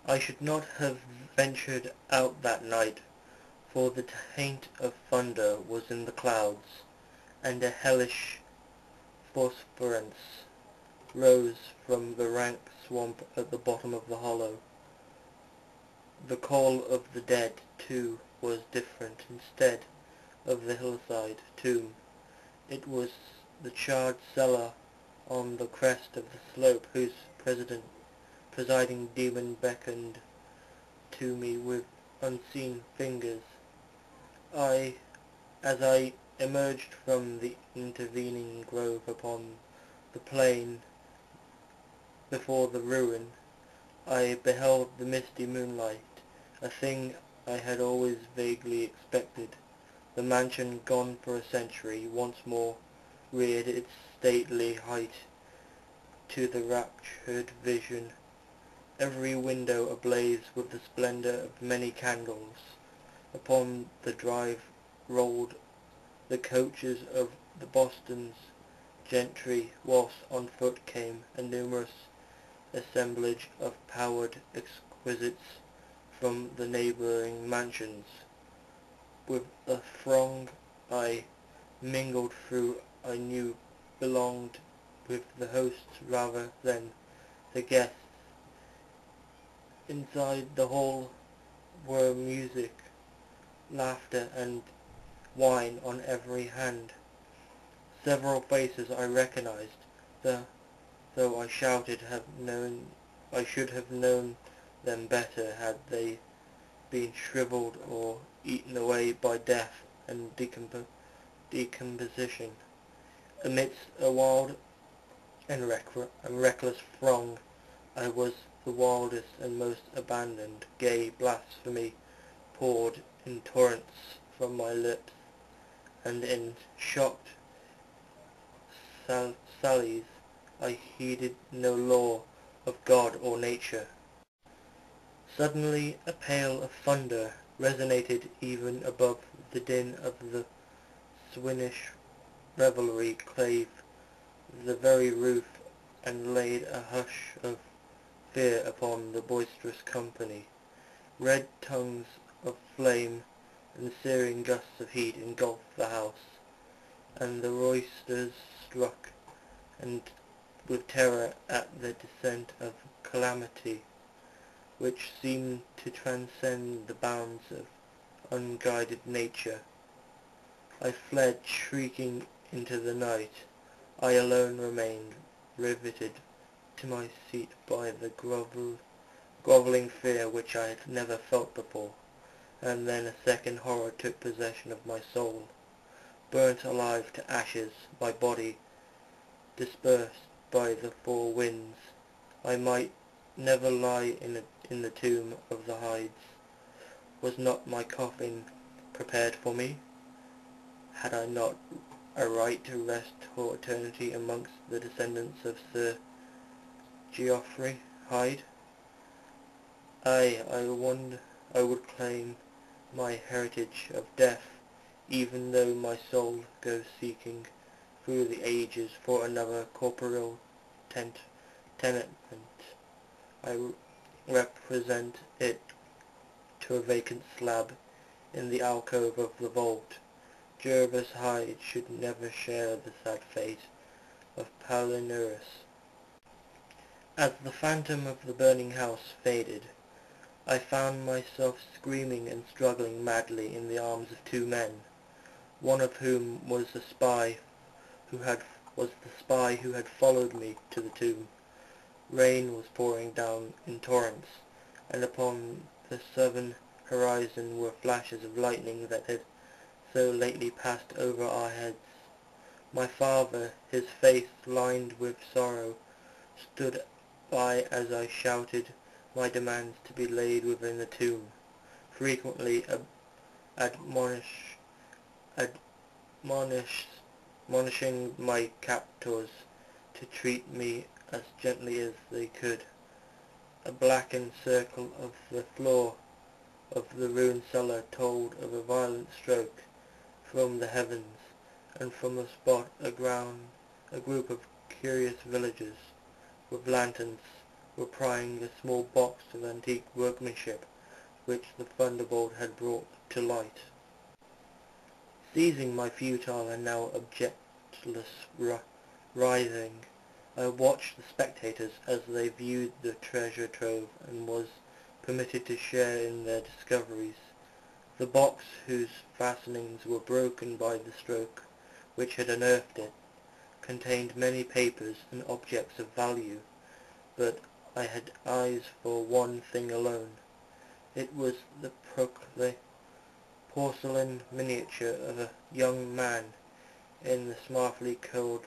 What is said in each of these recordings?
I should not have ventured out that night, for the taint of thunder was in the clouds, and a hellish phosphorescence rose from the rank swamp at the bottom of the hollow. The call of the dead, too, was different. Instead of the hillside tomb, it was the charred cellar on the crest of the slope whose presiding demon beckoned to me with unseen fingers. I, as I emerged from the intervening grove upon the plain before the ruin, I beheld the misty moonlight, a thing I had always vaguely expected. The mansion, gone for a century, once more reared its stately height to the raptured vision, every window ablaze with the splendor of many candles. Upon the drive rolled the coaches of the Boston's gentry, whilst on foot came a numerous assemblage of powdered exquisites from the neighbouring mansions. With a throng I mingled through I knew belonged with the hosts rather than the guests. Inside the hall were music, laughter, and wine on every hand. Several faces I recognized, though I should have known them better had they been shriveled or eaten away by death and decomposition. Amidst a wild and reckless throng, I was the wildest and most abandoned. Gay blasphemy poured in torrents from my lips, and in shocked sallies I heeded no law of God or nature. Suddenly a peal of thunder resonated even above the din of the Swinish revelry, clave the very roof, and laid a hush of fear upon the boisterous company. Red tongues of flame and searing gusts of heat engulfed the house, and the roysters struck, and with terror at the descent of calamity, which seemed to transcend the bounds of unguided nature. I fled shrieking into the night. I alone remained, riveted to my seat by the grovelling fear which I had never felt before, and then a second horror took possession of my soul. Burnt alive to ashes, my body dispersed by the four winds, I might never lie in the tomb of the hides. Was not my coffin prepared for me? Had I not a right to rest for eternity amongst the descendants of Sir Geoffrey Hyde? I would claim my heritage of death, even though my soul goes seeking through the ages for another corporeal tenement. I represent it to a vacant slab in the alcove of the vault. Jervis Hyde should never share the sad fate of Palinurus. As the phantom of the burning house faded, I found myself screaming and struggling madly in the arms of two men, one of whom was the spy who had followed me to the tomb. Rain was pouring down in torrents, and upon the southern horizon were flashes of lightning that had so lately passed over our heads. My father, his face lined with sorrow, stood by as I shouted my demands to be laid within the tomb, frequently admonishing my captors to treat me as gently as they could. A blackened circle of the floor of the ruined cellar told of a violent stroke from the heavens, and from the spot a group of curious villagers with lanterns were prying a small box of antique workmanship which the thunderbolt had brought to light. Seizing my futile and now objectless writhing, I watched the spectators as they viewed the treasure trove and was permitted to share in their discoveries. The box, whose fastenings were broken by the stroke which had unearthed it, contained many papers and objects of value, but I had eyes for one thing alone. It was the porcelain miniature of a young man in the smartly curled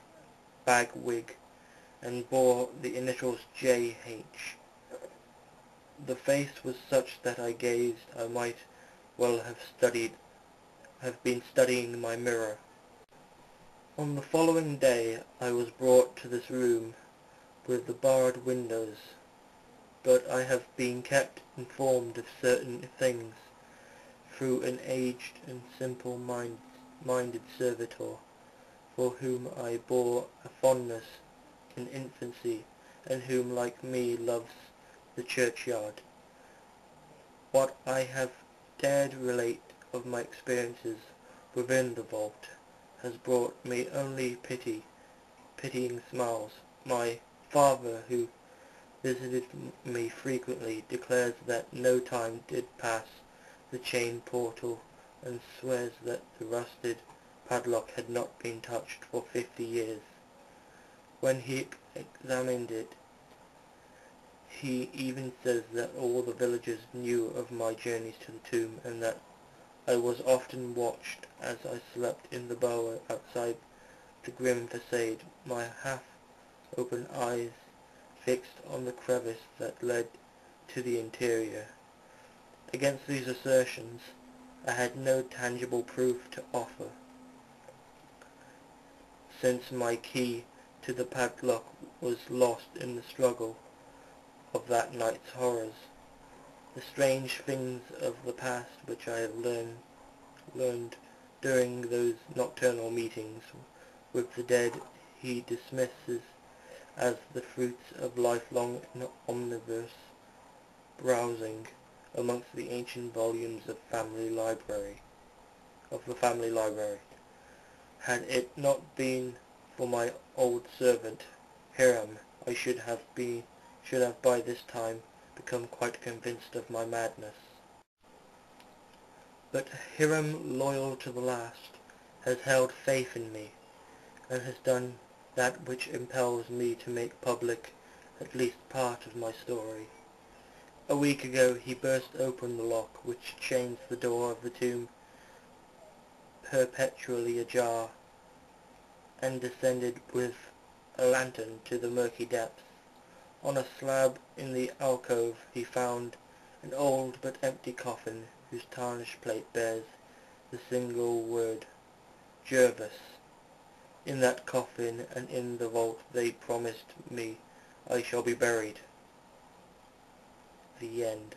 bag wig, and bore the initials J.H. The face was such that I gazed I might well have been studying my mirror. On the following day I was brought to this room with the barred windows, but I have been kept informed of certain things through an aged and simple-minded servitor, for whom I bore a fondness in infancy, and whom, like me, loves the churchyard. What I have dared relate of my experiences within the vault has brought me only pitying smiles. My father, who visited me frequently, declares that no time did pass the chain portal, and swears that the rusted padlock had not been touched for 50 years. When he examined it, he even says that all the villagers knew of my journeys to the tomb, and that I was often watched as I slept in the bower outside the grim facade, my half-open eyes fixed on the crevice that led to the interior. Against these assertions, I had no tangible proof to offer, since my key to the padlock was lost in the struggle of that night's horrors. The strange things of the past which I have learned during those nocturnal meetings with the dead he dismisses as the fruits of lifelong and omnivorous browsing amongst the ancient volumes of the family library. Had it not been for my old servant Hiram, I should have by this time become quite convinced of my madness. But Hiram, loyal to the last, has held faith in me, and has done that which impels me to make public at least part of my story. A week ago he burst open the lock which chains the door of the tomb perpetually ajar, and descended with a lantern to the murky depths. On a slab in the alcove he found an old but empty coffin whose tarnished plate bears the single word, Jervis. In that coffin and in the vault they promised me I shall be buried. The end.